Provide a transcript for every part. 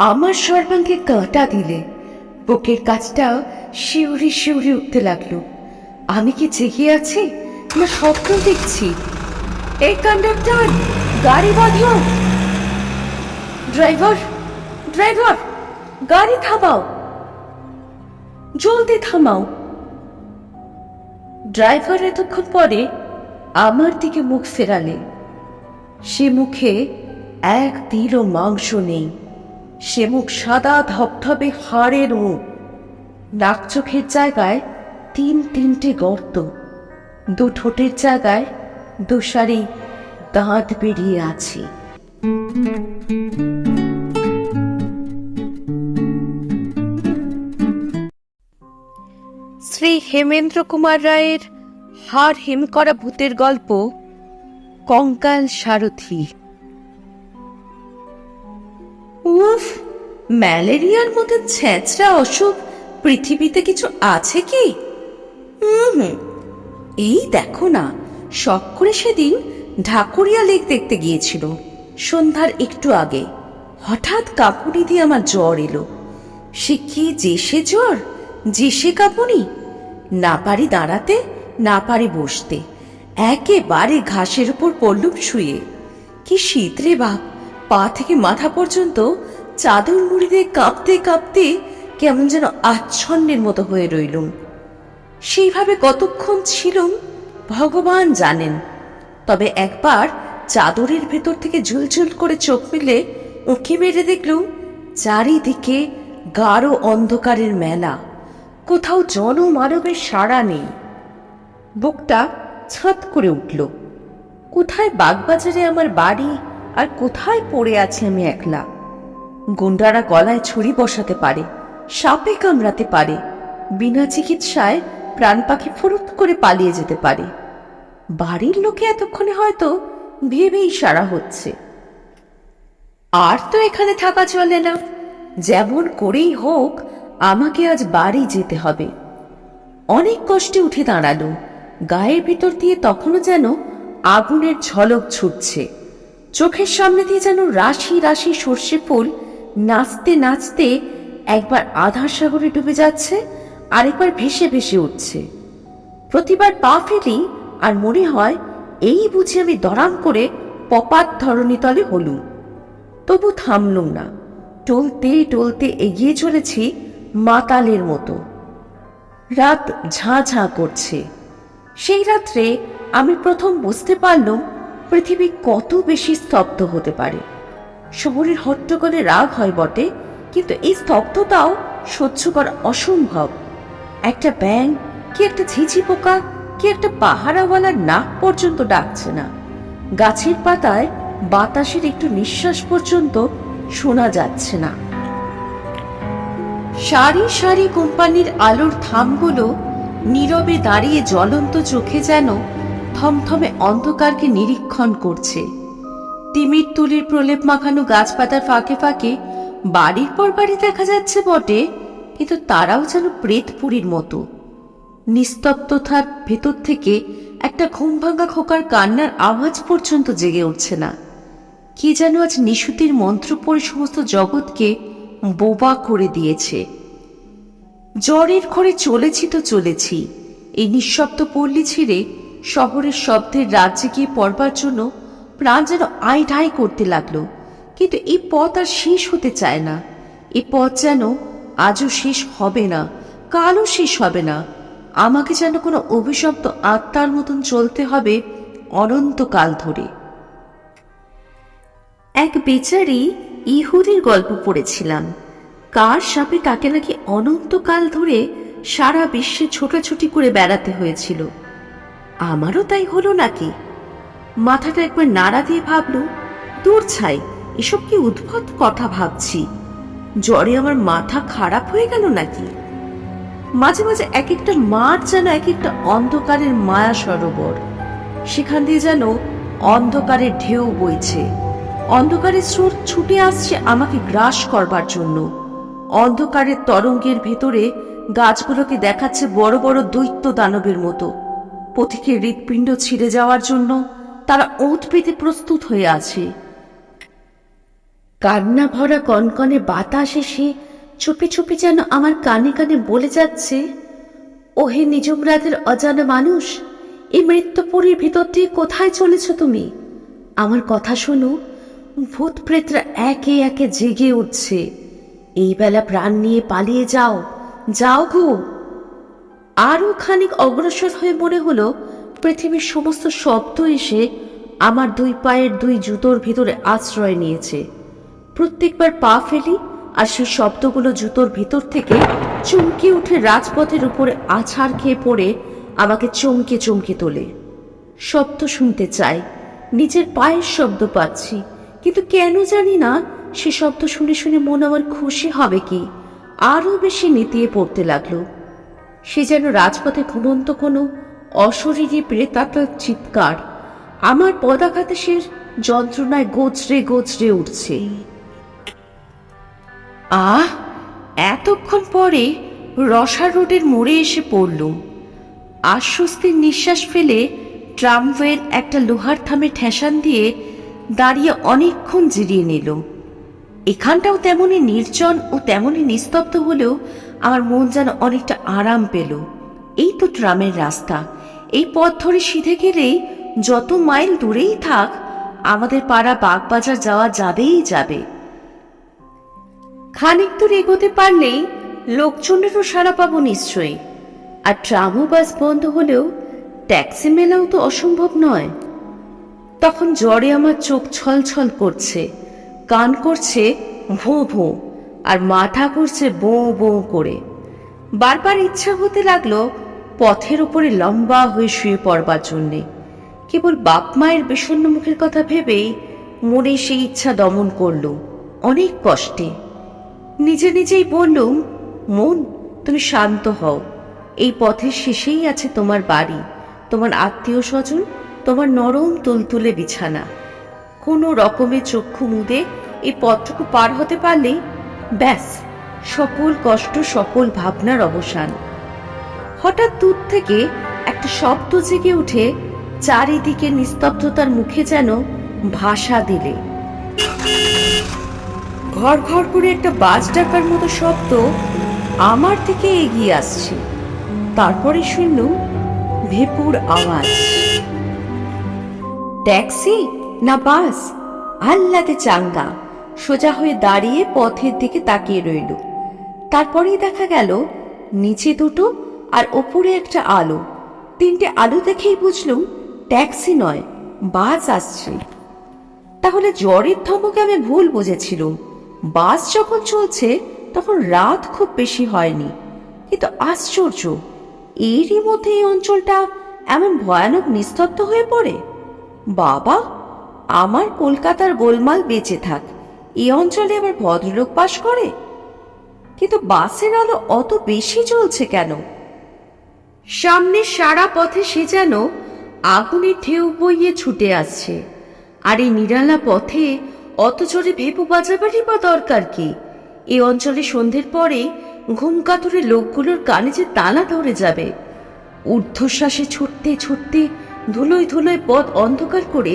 আমার সর্বাঙ্গে কাঁটা দিলে বুকের কাছটা শিউরি শিউরি উঠতে লাগলো। আমি কি জেগে আছি না স্বপ্ন দেখছি? এই কন্ডাক্টর, গাড়ি বাঁধিও। ড্রাইভার, ড্রাইভার, গাড়ি থামাও, জলদি থামাও। ড্রাইভার এতক্ষণ পরে আমার দিকে মুখ ফেরালে। সে মুখে এক তিলও মাংস নেই। সে মুখ সাদা ধবধবে হাড়ের মুখ। নাক চোখের জায়গায় তিনটে গর্ত, দু ঠোঁটের জায়গায় দুসারি দাঁত বেরিয়ে আছে। শ্রী হেমেন্দ্র কুমার রায়ের হাড় হিম করা ভূতের গল্প কঙ্কাল সারথি। উফ, ম্যালেরিয়ার মতো ছেঁচড়া অসুখ পৃথিবীতে কিছু আছে কি? এই দেখো না, শখ করে সেদিন ঢাকুরিয়া লেক দেখতে গিয়েছিল সন্ধ্যার একটু আগে। হঠাৎ কাঁপুনি দিয়ে আমার জ্বর এলো। সে কি যে সে জ্বর, যে সে কাঁপুনি! না পারি দাঁড়াতে, না পারি বসতে, একেবারে ঘাসের উপর পড়লুম শুয়ে। কি শীত রে বাপ! পা থেকে মাথা পর্যন্ত চাদর মুড়ি দিয়ে কাঁপতে কাঁপতে কেমন যেন আচ্ছন্নের মতো হয়ে রইলুম। সেইভাবে কতক্ষণ ছিলুম ভগবান জানেন। তবে একবার চাদরের ভেতর থেকে ঝুলঝুল করে চোখ মেলে উঁকি মেরে দেখলুম চারিদিকে গাঢ় অন্ধকারের মেলা। কোথাও জনমানবের সাড়া নেই। বুকটা ছাত করে উঠল। কোথায় বাগবাজারে আমার বাড়ি, আর কোথায় পড়ে আছি আমি একলা। গুন্ডারা গলায় ছুরি বসাতে পারে, সাপে কামড়াতে পারে, বিনা চিকিৎসায় প্রাণ পাখি ফুরুত করে পালিয়ে যেতে পারে। বাড়ির লোকে এতক্ষণে হয়তো ভেবেই সারা হচ্ছে, আর তো এখানে থাকা চলে না, যেমন করেই হোক আমাকে আজ বাড়ি যেতে হবে। অনেক কষ্টে উঠে দাঁড়ালো। গায়ের ভিতর দিয়ে তখনও যেন আগুনের ঝলক ছুটছে। চোখের সামনে দিয়ে যেন রাশি রাশি সর্ষে ফুল নাচতে নাচতে একবার আধার সাগরে ডুবে যাচ্ছে, আরেকবার ভেসে ভেসে উঠছে। প্রতিবার পা ফেলি আর মনে হয় এই বুঝি আমি দরাম করে পপাত ধরণীতলে হলুম। তবু থামলুম না, টলতে টলতে এগিয়ে চলেছি মাতালের মতো। রাত ঝাঁ ঝাঁ করছে। সেই রাত্রে আমি প্রথম বুঝতে পারলাম পৃথিবী কত বেশি স্তব্ধ হতে পারে। শহরের হট্টগোলে রাগ হয় বটে, কিন্তু এই স্তব্ধতাও সহ্য করা অসম্ভব। একটা ব্যাঙ কি একটা ঝিঝি পোকা কি একটা পাহারাওয়ালার নাক পর্যন্ত ডাকছে না। গাছের পাতায় বাতাসের একটু নিঃশ্বাস পর্যন্ত শোনা যাচ্ছে না। সারি সারি কোম্পানির আলোর থামগুলো নীরবে দাঁড়িয়ে জ্বলন্ত চোখে যেন থমথমে অন্ধকারকে নিরীক্ষণ করছে। তিমির তুলির প্রলেপ মাখানো গাছপাতার ফাঁকে ফাঁকে বাড়ির পর বাড়ি দেখা যাচ্ছে বটে, কিন্তু তারাও যেন প্রেতপুরীর মতো। নিস্তব্ধতার ভেতর থেকে একটা ঘুম ভাঙা খোকার কান্নার আওয়াজ পর্যন্ত জেগে উঠছে না। কি যেন আজ নিশুতির মন্ত্র পড়ে সমস্ত জগৎকে বোবা করে দিয়েছে। জ্বরের ঘরে চলেছি তো চলেছি, এই নিঃশব্দ পল্লী ছিঁড়ে শহরের শব্দের রাজ্যে গিয়ে পড়বার জন্য প্রাণ যেন আই ঢাই করতে লাগলো। কিন্তু এই পথ আর শেষ হতে চায় না। এই পথ যেন আজও শেষ হবে না, কালও শেষ হবে না। আমাকে যেন কোনো অভিশপ্ত আত্মার মতন চলতে হবে অনন্তকাল ধরে। এক বেচারি ইহুদির গল্প পড়েছিলাম। কার সাপে তাকে নাকি অনন্তকাল ধরে সারা বিশ্বে ছোটাছুটি করে বেড়াতে হয়েছিল। আমারও তাই হলো নাকি? মাথাটা একবার নাড়া দিয়ে ভাবলুম, দূর ছাই, এসব কি উদ্ভট কথা ভাবছি। জ্বরে আমার মাথা খারাপ হয়ে গেল নাকি? মাঝে মাঝে এক একটা মাঠ যেন এক একটা অন্ধকারের মায়া সরোবর। সেখান দিয়ে যেন অন্ধকারের ঢেউ বইছে। অন্ধকারের স্রোত ছুটে আসছে আমাকে গ্রাস করবার জন্য। অন্ধকারের তরঙ্গের ভেতরে গাছগুলোকে দেখাচ্ছে বড় বড় দৈত্য দানবের মতো। পথিকের হৃৎপিণ্ড ছিঁড়ে যাওয়ার জন্য তারা ওঁত পেতে প্রস্তুত হয়ে আছে। কান্না ভরা কনকনে বাতাস এসে চুপি চুপি যেন আমার কানে কানে বলে যাচ্ছে, ওহে নিজম রাতের অজানা মানুষ, এই মৃত্যুপুরীর ভিতর দিয়ে কোথায় চলেছ তুমি? আমার কথা শোনো, ভূত প্রেতরা একে একে জেগে উঠছে। এই বেলা প্রাণ নিয়ে পালিয়ে যাও, যাও গো। আরও খানিক অগ্রসর হয়ে মনে হলো পৃথিবীর সমস্ত শব্দ এসে আমার দুই পায়ের দুই জুতোর ভিতরে আশ্রয় নিয়েছে। প্রত্যেকবার পা ফেলি আর সেই শব্দগুলো জুতোর ভিতর থেকে চমকে উঠে রাজপথের উপরে আছাড় খেয়ে পড়ে আমাকে চমকে চমকে তোলে। শব্দ শুনতে চাই, নিজের পায়ের শব্দ পাচ্ছি, কিন্তু কেন জানি না সে শব্দ শুনে শুনে মন আমার খুশি হবে কি আরও বেশি নেতিয়ে পড়তে লাগলো। সে যেন রাজপথে ঘুমন্ত কোনো অশরীরী প্রেতাত্মার চিৎকার। আমার পদাঘাতে সে যন্ত্রণায় গোচরে গোচরে উঠছে। এতক্ষণ পরে রসা রোডের মোড়ে এসে পড়লুম। আশ্বস্তির নিঃশ্বাস ফেলে ট্রামওয়ের একটা লোহার থামে ঠেসান দিয়ে দাঁড়িয়ে অনেকক্ষণ জিরিয়ে নিল। এখানটাও তেমনই নির্জন ও তেমনই নিস্তব্ধ হলেও আমার মন যেন অনেকটা আরাম পেল। এই তো ট্রামের রাস্তা, এই পথ ধরে সিধে গেলেই যত মাইল দূরেই থাক আমাদের পাড়া বাগবাজার যাওয়া যাবেই যাবে। খানিক দূর এগোতে পারলেই লোকজনেরও সাড়া পাবো নিশ্চয়ই। আর ট্রাম ও বাস বন্ধ হলেও ট্যাক্সি মেলাও তো অসম্ভব নয়। তখন জ্বরে আমার চোখ ছলছল করছে, কান করছে ভোঁ ভোঁ, আর মাথা করছে বোঁ বোঁ করে। বারবার ইচ্ছা হতে লাগলো পথের উপরে লম্বা হয়ে শুয়ে পড়বার জন্যে। কেবল বাপ মায়ের বিষণ্ণ মুখের কথা ভেবেই মনে সেই ইচ্ছা দমন করল অনেক কষ্টে। নিজে নিজেই বললুম, মন তুমি শান্ত হও, এই পথের শেষেই আছে তোমার বাড়ি, তোমার আত্মীয় স্বজন, তোমার নরম তুলতুলে বিছানা। কোনো রকমে চক্ষু মুদে এই পথটুকু পার হতে পারলেই ব্যাস, সকল কষ্ট সকল ভাবনার অবসান। হঠাৎ দূর থেকে একটা শব্দ জেগে উঠে চারিদিকে নিস্তব্ধতার মুখে যেন ভাষা দিলে। ঘর ঘর করে একটা বাজ ডাকার মতো শব্দ আমার দিকে এগিয়ে আসছে। তারপরে শুনলুম ভেপুর আওয়াজ। ট্যাক্সি না বাস? আহ্লাদে চাঙ্গা সোজা হয়ে দাঁড়িয়ে পথের দিকে তাকিয়ে রইল। তারপরেই দেখা গেল নিচে দুটো আর ওপরে একটা আলো। তিনটে আলো দেখেই বুঝলুম ট্যাক্সি নয়, বাস আসছে। তাহলে জ্বরের ধমকে আমি ভুল বুঝেছিলুম। বাস যখন চলছে তখন রাত খুব বেশি হয়নি। কিন্তু আশ্চর্য, এরই মধ্যে এই অঞ্চলটা এমন ভয়ানক নিস্তব্ধ হয়ে পড়ে। বাবা, আমার কলকাতার গোলমাল বেঁচে থাক, এই অঞ্চলে আবার ভদ্রলোক বাস করে। কিন্তু বাসের আলো অত বেশি জ্বলছে কেন? সামনে সারা পথে সে যেন আগুনের ঢেউ বইয়ে ছুটে আসছে। আর এই নিরালা পথে অত জোরে ভেপু বাজাবারই বা দরকার কি? এই অঞ্চলে সন্ধ্যের পরে ঘুমকাতুরে লোকগুলোর কানে যে তালা ধরে যাবে। ঊর্ধ্বশ্বাসে ছুটতে ছুটতে ধুলোয় ধুলোয় পথ অন্ধকার করে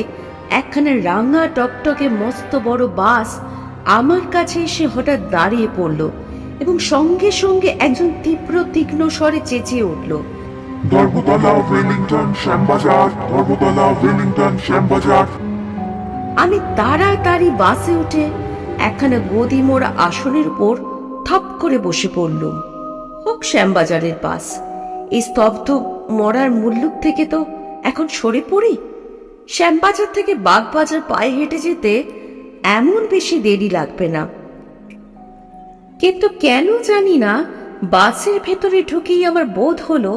একখানা রাঙা টকটকে মস্ত বড় বাস আমার কাছে এসে হঠাৎ দাঁড়িয়ে পড়ল এবং সঙ্গে সঙ্গে একজন তীব্র তীক্ষ্ণ স্বরে চেঁচিয়ে উঠল, ধর্মতলা ওয়েলিংটন শ্যামবাজার, ধর্মতলা ওয়েলিংটন শ্যামবাজার। আমি তাড়াতাড়ি বাসে উঠে একখানা গদি মোড়া আসনের উপর থপ করে বসে পড়লুম। হোক শ্যামবাজারের বাস, এই স্তব্ধ মরার মুল্লুক থেকে তো এখন সরে পড়ি। শ্যামবাজার থেকে বাগবাজার পায়ে হেঁটে যেতে এমন বেশি দেরি লাগবে না। কিন্তু কেন জানি না বাসের ভেতরে ঢুকেই আমার বোধ হলো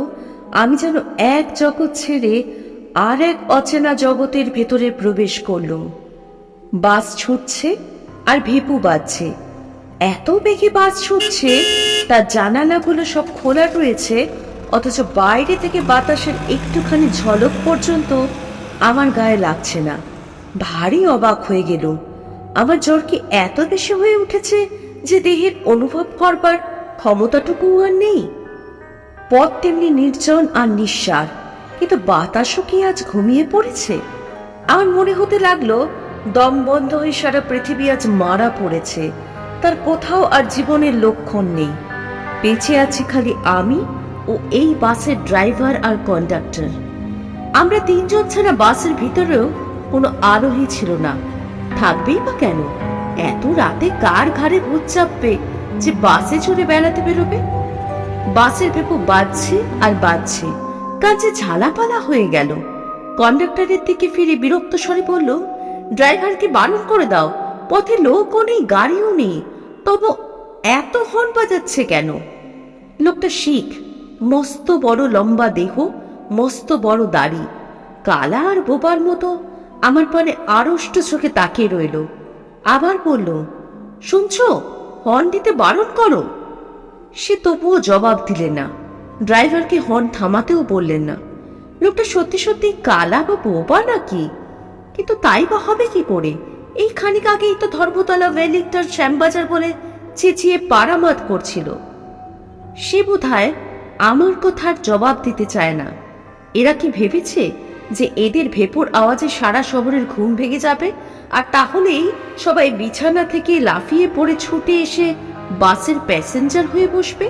আমি যেন এক জগৎ ছেড়ে আর এক অচেনা জগতের ভেতরে প্রবেশ করলুম। বাস ছুটছে আর ভেপু বাজছে। এত বেগে বাস ছুটছে তার জানালাগুলো সব খোলা রয়েছে, অথচ বাইরে থেকে বাতাসের একটুখানি ঝলক পর্যন্ত আমার গায়ে লাগছে না। ভারী অবাক হয়ে গেল। আমার জ্বর কি এত বেশি হয়ে উঠেছে যে দেহের অনুভব করবার ক্ষমতাটুকু আর নেই? পথ তেমনি নির্জন আর নিঃসার, কিন্তু বাতাসও কি আজ ঘুমিয়ে পড়েছে? আমার মনে হতে লাগলো দম বন্ধ হয়ে সারা পৃথিবী আজ মারা পড়েছে, তার কোথাও আর জীবনের লক্ষণ নেই। বেঁচে আছি খালি আমি ও এই বাসের ড্রাইভার আর কন্ডাক্টর। আমরা তিনজন ছাড়া বাসের ভিতরেও কোনো আরোহী ছিল না, থাকবেই বা কেন? এত রাতে কার ঘাড়ে ভূত চাপবে যে বাসে চড়ে বেড়াতে বেরোবে? বাসের ভেপু বাজছে আর বাজছে, কাজে ঝালাপালা হয়ে গেল। কন্ডাক্টরের দিকে ফিরে বিরক্ত স্বরে বলল, ড্রাইভারকে বারণ করে দাও, পথে লোকও নেই, গাড়িও নেই, তবু এত হর্ন বাজাচ্ছে কেন? লোকটা শিখ, মস্ত বড় লম্বা দেহ, মস্ত বড় দাড়ি, কালা আর বোবার মতো আমার পানে আড়ষ্ট চোখে তাকিয়ে রইল। আবার বলল, শুনছো, হর্ন দিতে বারণ করো। সে তবুও জবাব দিলেন না, ড্রাইভারকে হর্ন থামাতেও বললেন না। লোকটা সত্যি সত্যি কালা বা বোবা নাকি? কিন্তু তাই বা হবে কি করে? এই খানিক আগেই তো ধর্মতলা ওয়েলিংটন শ্যামবাজার বলে চেঁচিয়ে পারামাত করছিল। সে বোধহয় আমার কথার জবাব দিতে চায় না। এরা কি ভেবেছে যে এদের ভেপুর আওয়াজে সারা শহরের ঘুম ভেঙে যাবে, আর তাহলেই সবাই বিছানা থেকে লাফিয়ে পড়ে ছুটে এসে বাসের প্যাসেঞ্জার হয়ে বসবে?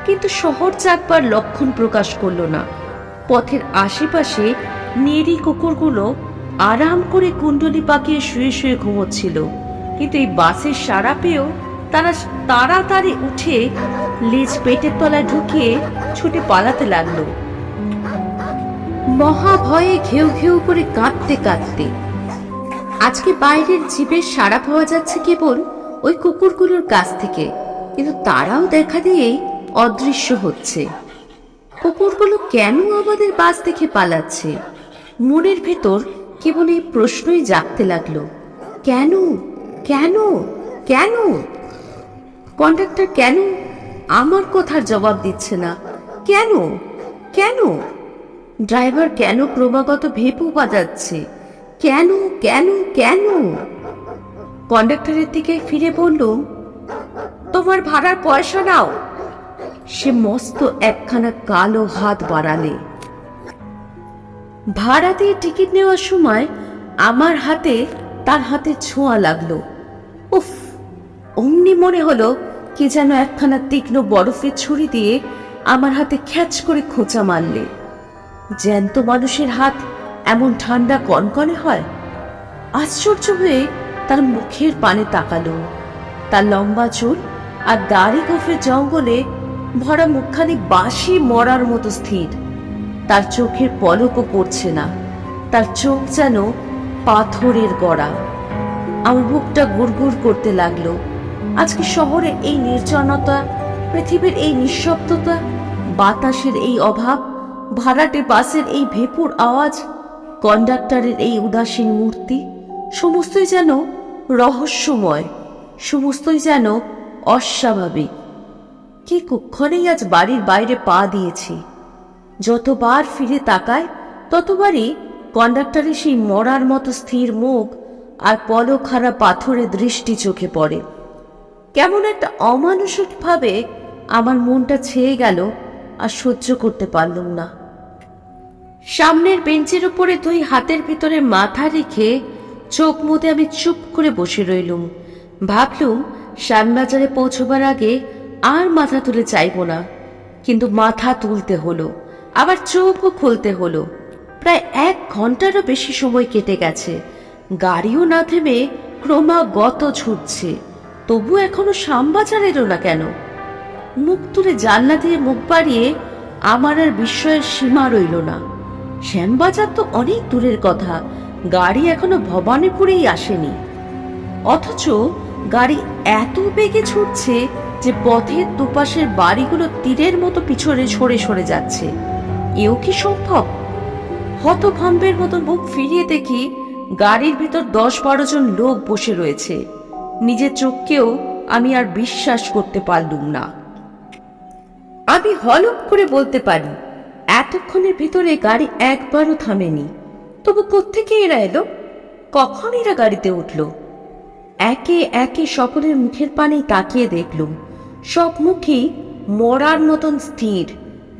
কিন্তু শহর চাকবার লক্ষণ প্রকাশ করল না। পথের আশেপাশে নেড়ি কুকুরগুলো আরাম করে কুণ্ডলি পাকিয়ে শুয়ে শুয়ে ঘুমোচ্ছিল, কিন্তু এই বাসের সাড়া পেয়েও তারা তাড়াতাড়ি উঠে লেজ পেটের তলায় ঢুকিয়ে ছুটে পালাতে লাগলো, মহা ভয়ে ঘেউ ঘেউ করে কাঁদতে কাঁদতে। আজকে বাইরের জীবের সাড়া পাওয়া যাচ্ছে কেবল ওই কুকুরগুলোর কাছ থেকে, কিন্তু তারাও দেখা দিয়েই অদৃশ্য হচ্ছে। কুকুরগুলো কেন আমাদের বাস দেখে পালাচ্ছে? মনের ভেতর কেবল এই প্রশ্নই জাগতে লাগলো, কেন কেন কেন? কন্ডাক্টর কেন আমার কথার জবাব দিচ্ছে না? কেন কেন? ড্রাইভার কেন ক্রমাগত ভেপু বাজাচ্ছে? কেন কেন কেন? কন্ডাক্টরের দিকে ফিরে বলল, তোমার ভাড়ার পয়সা নাও। সে মস্ত একখানা কালো হাত বাড়ালে। ভাড়া দিয়ে টিকিট নেওয়ার সময় আমার হাতে তার হাতে ছোঁয়া লাগলো। উফ, অমনি মনে হলো কি যেন একখানা তীক্ষ্ণ বরফের ছুরি দিয়ে আমার হাতে খ্যাচ করে খোঁচা মারলে। জ্যান্ত মানুষের হাত এমন ঠান্ডা কনকনে হয়? আশ্চর্য হয়ে তার মুখের পানে তাকালো। তার লম্বা চুল আর দাড়ি গোফের জঙ্গলে ভরা মুখখানি বাঁশি মরার মতো স্থির। তার চোখের পলকও পড়ছে না, তার চোখ যেন পাথরের গড়া। আমার বুকটা গুড়গুড় করতে লাগলো। আজকে শহরের এই নির্জনতা, পৃথিবীর এই নিঃশব্দতা, বাতাসের এই অভাব, ভাড়াটে বাসের এই ভেপুর আওয়াজ, কন্ডাক্টরের এই উদাসীন মূর্তি, সমস্তই যেন রহস্যময়, সমস্তই যেন অস্বাভাবিক। কি কুক্ষণেই আজ বাড়ির বাইরে পা দিয়েছি। যতবার ফিরে তাকায় ততবারই কন্ডাক্টরের সেই মরার মতো স্থির মুখ আর পলকহারা পাথরে দৃষ্টি চোখে পড়ে। কেমন একটা অমানসিক ভাবে আমার মনটা ছেয়ে গেল, আর সহ্য করতে পারলুম না। সামনের বেঞ্চের উপরে দুই হাতের ভিতরে মাথা রেখে চোখ মুদে আমি চুপ করে বসে রইলুম। ভাবলুম শ্যামবাজারে পৌঁছবার আগে আর মাথা তুলে চাইব না, কিন্তু মাথা তুলতে হলো, আবার চোখও খুলতে হলো। প্রায় 1 ঘন্টারও বেশি সময় কেটে গেছে, গাড়িও না থেমে ক্রমাগত ছুটছে, তবু এখনো শ্যামবাজার এলো না কেন? মুখ তুলে জানলা দিয়ে মুখ বাড়িয়ে আমার আর বিস্ময়ের সীমা রইল না। শ্যামবাজার তো অনেক দূরের কথা, গাড়ি এখনো ভবানীপুরেই আসেনি, অথচ গাড়ি এত বেগে ছুটছে যে পথের দুপাশের বাড়িগুলো তীরের মতো পিছনে সরে সরে যাচ্ছে। এও কি সম্ভব? হতভম্বের মতো মুখ ফিরিয়ে দেখি গাড়ির ভিতর 10-12 জন লোক বসে রয়েছে। নিজের চোখকেও আমি আর বিশ্বাস করতে পারলুম না। আমি হলপ করে বলতে পারি এতক্ষণের ভিতরে গাড়ি একবারও থামেনি। তবু কোত্থেকে এরা এলো? কখন এরা গাড়িতে উঠল? একে একে সকলের মুখের পানেই তাকিয়ে দেখলুম, সব মুখই মরার মতন স্থির,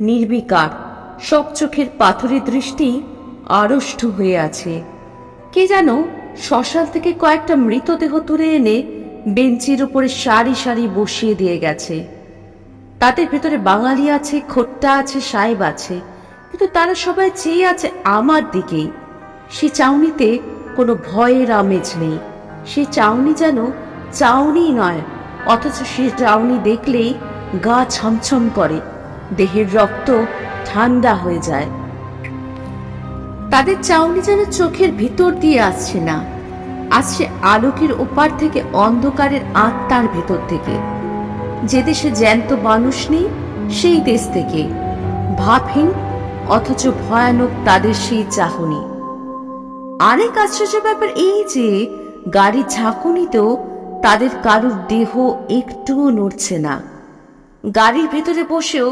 নির্বিকার, সব চোখের পাথরের দৃষ্টি আড়ষ্ট হয়ে আছে। কে যেন শ্মশান থেকে কয়েকটা মৃতদেহ তুলে এনে বেঞ্চির উপরে সারি সারি বসিয়ে দিয়ে গেছে। তাদের ভেতরে বাঙালি আছে, খোট্টা আছে, সাহেব আছে, কিন্তু তারা সবাই চেয়ে আছে আমার দিকেই। সে চাউনিতে কোনো ভয়ের আমেজ নেই। সে চাউনি যেন চাউনি নয়, অথচ সে চাউনি দেখলেই গা ছমছম করে, দেহের রক্ত ঠান্ডা হয়ে যায়। তাদের চাউনি যেন চোখের ভিতর দিয়ে আসছে না, আসছে আলোকের ওপার থেকে, অন্ধকারের আত্মার ভেতর থেকে। যে দেশে জ্যান্ত মানুষ নেই সেই দেশ থেকে, ভাবহীন অথচ ভয়ানক তাদের সেই চাহনি। আরেক আশ্চর্য ব্যাপার এই যে গাড়ির ঝাঁকুনিতেও তাদের কারুর দেহ একটুও নড়ছে না। গাড়ির ভেতরে বসেও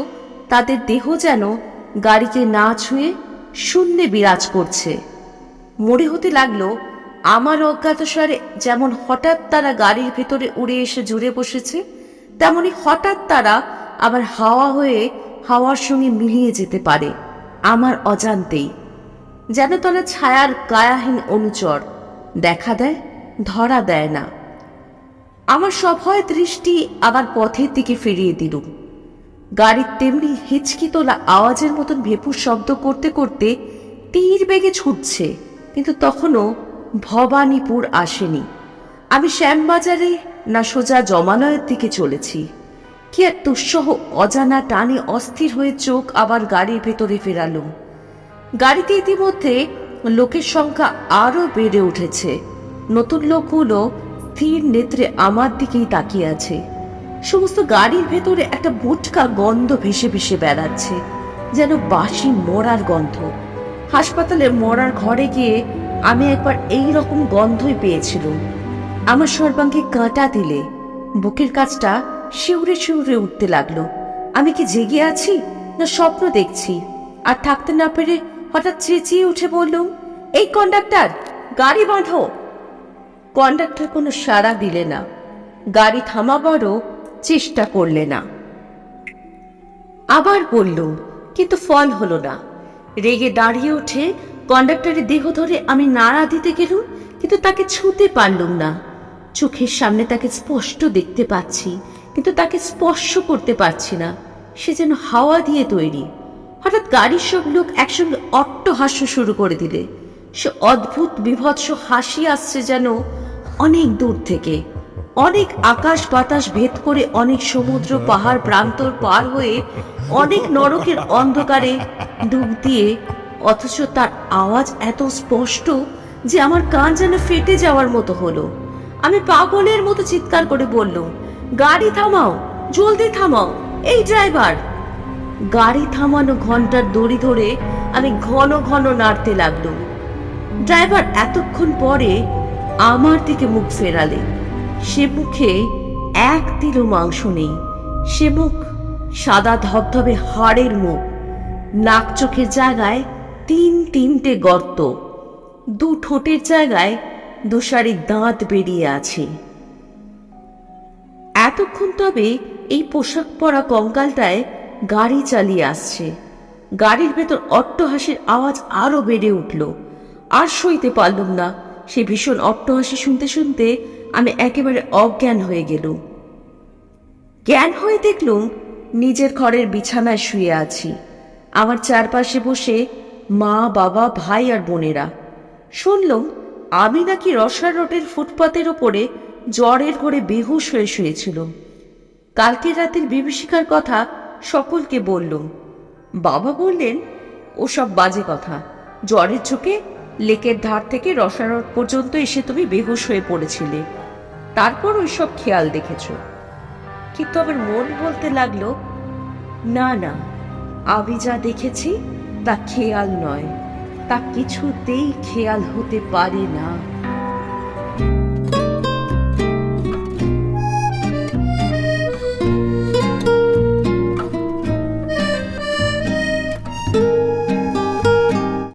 তাদের দেহ যেন গাড়িকে না ছুঁয়ে শূন্যে বিরাজ করছে। মনে হতে লাগলো আমার অজ্ঞাতসারে যেমন হঠাৎ তারা গাড়ির ভেতরে উড়ে এসে জুড়ে বসেছে, তেমনি হঠাৎ তারা আবার হাওয়া হয়ে হাওয়ার সঙ্গে মিলিয়ে যেতে পারে আমার অজান্তেই। যেন তারা ছায়ার কায়াহীন অনুচর, দেখা দেয় ধরা দেয় না। আমার সভয় দৃষ্টি আবার পথের দিকে ফিরিয়ে দিল। গাড়ির তেমনি হিচকি তোলা আওয়াজের মতন ভেপুর শব্দ করতে করতে তীর বেগে ছুটছে, কিন্তু তখনও ভবানীপুর আসেনি। আমি শ্যামবাজারে না সোজা জমালয়ের দিকে চলেছি, কি এক দুঃসহ অজানা টানে অস্থির হয়ে চোখ আবার গাড়ির ভেতরে ফেরালো। গাড়িতে ইতিমধ্যে লোকের সংখ্যা আরো বেড়ে উঠেছে। নতুন লোকগুলো স্থির নেত্রে আমার দিকেই তাকিয়ে আছে। সমস্ত গাড়ির ভেতরে একটা বুটকা গন্ধ ভেসে ভেসে বেড়াচ্ছে, যেন বাসি মরার গন্ধ। হাসপাতালে মরার ঘরে গিয়ে আমি একবার এই রকম গন্ধই পেয়েছিলাম। আমার সর্বাঙ্গে কাঁটা দিলে বুকের কাছটা শিউরে শিউরে উঠতে লাগলো। আমি কি জেগে আছি না স্বপ্ন দেখছি? আর থাকতে না পেরে হঠাৎ চেঁচিয়ে উঠে বললুম, এই কন্ডাক্টর, গাড়ি বাঁধো। কন্ডাক্টর কোনো সাড়া দিলে না, গাড়ি থামাবারও চেষ্টা করলে না। আবার বললুম, কিন্তু ফল হলো না। রেগে দাঁড়িয়ে উঠে কন্ডাক্টরের দেহ ধরে আমি নাড়া দিতে গেলুম, কিন্তু তাকে ছুঁতে পারলুম না। চোখের সামনে তাকে স্পষ্ট দেখতে পাচ্ছি, কিন্তু তাকে স্পর্শ করতে পারছি না। সে যেন হাওয়া দিয়ে তৈরি। হঠাৎ গাড়ির সব লোক একসঙ্গে অট্টহাস্য শুরু করে দিলে। সে অদ্ভুত বিভৎস হাসি আসছে যেন অনেক দূর থেকে, অনেক আকাশ বাতাস ভেদ করে, অনেক সমুদ্র পাহাড় প্রান্তর পার হয়ে, অনেক নরকের অন্ধকারে ডুব দিয়ে, অথচ তার আওয়াজ এত স্পষ্ট যে আমার কান যেন ফেটে যাওয়ার মতো হলো। আমি পাগলের মতো চিৎকার করে বললুম, গাড়ি থামাও, জলদি থামাও, এই ড্রাইভার। গাড়ি থামানো ঘন্টার দড়ি ধরে আমি ঘন ঘন নাড়তে লাগলুম। ড্রাইভার এতক্ষণ পরে আমার দিকে মুখ ফেরালে। সে মুখে এক তিলও মাংস নেই। সে মুখ সাদা ধবধবে হাড়ের মুখ। নাক চোখের জায়গায় তিনটে গর্ত, দু ঠোঁটের জায়গায় দুসারি দাঁত বেরিয়ে আছে। এতক্ষণ তবে এই পোশাক পরা কঙ্কালটায় গাড়ি চালিয়ে আসছে। গাড়ির ভেতর অট্টহাসির আওয়াজ আরো বেড়ে উঠল। আর সইতে পারলুম না। সে ভীষণ অট্টহাসি শুনতে শুনতে আমি একেবারে অজ্ঞান হয়ে গেলুম। জ্ঞান হয়ে দেখলুম নিজের ঘরের বিছানায় শুয়ে আছি। আমার চারপাশে বসে মা, বাবা, ভাই আর বোনেরা। শুনলুম আমি নাকি রসার রোডের ফুটপাতের ওপরে জ্বরের ঘরে বেহুশ হয়ে শুয়েছিলাম। কালকের রাতের বিভীষিকার কথা সকলকে বললুম। বাবা বললেন, ওসব বাজে কথা। জ্বরের ঝুঁকে লেকের ধার থেকে রসার রোড পর্যন্ত এসে তুমি বেহুশ হয়ে পড়েছিলে, তারপর ওইসব খেয়াল দেখেছ। কিন্তু আমার মন বলতে লাগলো, না না, আমি যা দেখেছি তা খেয়াল নয়, তা কিছুতেই খেয়াল হতে পারে না।